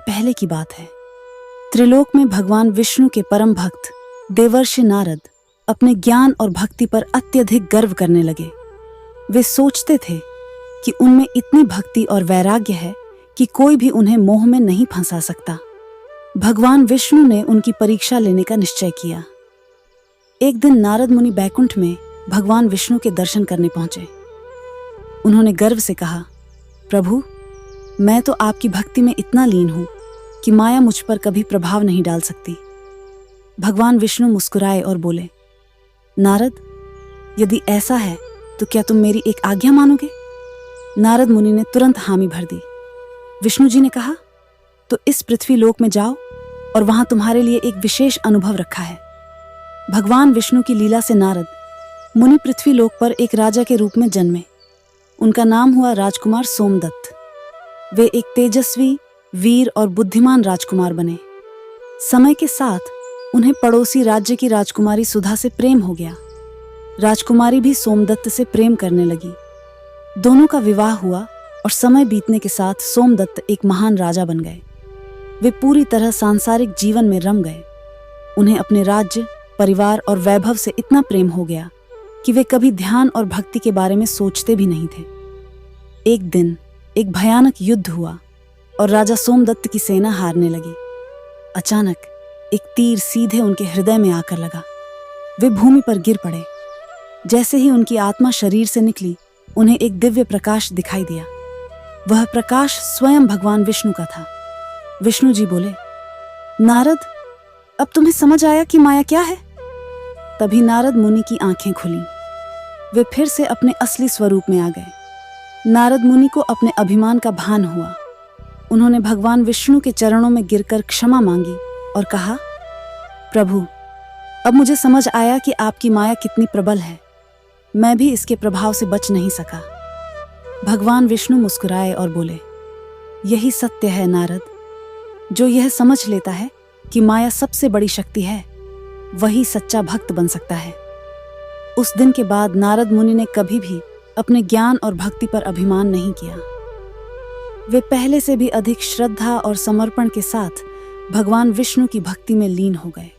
पहले की बात है। त्रिलोक में भगवान विष्णु के परम भक्त देवर्षि नारद अपने ज्ञान और भक्ति पर अत्यधिक गर्व करने लगे। वे सोचते थे कि उनमें इतनी भक्ति और वैराग्य है कि कोई भी उन्हें मोह में नहीं फंसा सकता। भगवान विष्णु ने उनकी परीक्षा लेने का निश्चय किया। एक दिन नारद मुनि बैकुंठ में भगवान विष्णु के दर्शन करने पहुंचे। उन्होंने गर्व से कहा, प्रभु, मैं तो आपकी भक्ति में इतना लीन हूं कि माया मुझ पर कभी प्रभाव नहीं डाल सकती। भगवान विष्णु मुस्कुराए और बोले, नारद, यदि ऐसा है तो क्या तुम मेरी एक आज्ञा मानोगे? नारद मुनि ने तुरंत हामी भर दी। विष्णु जी ने कहा, तो इस पृथ्वी लोक में जाओ और वहां तुम्हारे लिए एक विशेष अनुभव रखा है। भगवान विष्णु की लीला से नारद मुनि पृथ्वी लोक पर एक राजा के रूप में जन्मे। उनका नाम हुआ राजकुमार सोमदत्त। वे एक तेजस्वी, वीर और बुद्धिमान राजकुमार बने। समय के साथ उन्हें पड़ोसी राज्य की राजकुमारी सुधा से प्रेम हो गया। राजकुमारी भी सोमदत्त से प्रेम करने लगी। दोनों का विवाह हुआ और समय बीतने के साथ सोमदत्त एक महान राजा बन गए। वे पूरी तरह सांसारिक जीवन में रम गए। उन्हें अपने राज्य, परिवार और वैभव से इतना प्रेम हो गया कि वे कभी ध्यान और भक्ति के बारे में सोचते भी नहीं थे। एक दिन एक भयानक युद्ध हुआ और राजा सोमदत्त की सेना हारने लगी। अचानक एक तीर सीधे उनके हृदय में आकर लगा। वे भूमि पर गिर पड़े। जैसे ही उनकी आत्मा शरीर से निकली, उन्हें एक दिव्य प्रकाश दिखाई दिया। वह प्रकाश स्वयं भगवान विष्णु का था। विष्णु जी बोले, नारद, अब तुम्हें समझ आया कि माया क्या है? तभी नारद मुनि की आंखें खुलीं। वे फिर से अपने असली स्वरूप में आ गए। नारद मुनि को अपने अभिमान का भान हुआ। उन्होंने भगवान विष्णु के चरणों में गिरकर क्षमा मांगी और कहा, प्रभु, अब मुझे समझ आया कि आपकी माया कितनी प्रबल है। मैं भी इसके प्रभाव से बच नहीं सका। भगवान विष्णु मुस्कुराए और बोले, यही सत्य है नारद। जो यह समझ लेता है कि माया सबसे बड़ी शक्ति है, वही सच्चा भक्त बन सकता है। उस दिन के बाद नारद मुनि ने कभी भी अपने ज्ञान और भक्ति पर अभिमान नहीं किया। वे पहले से भी अधिक श्रद्धा और समर्पण के साथ भगवान विष्णु की भक्ति में लीन हो गए।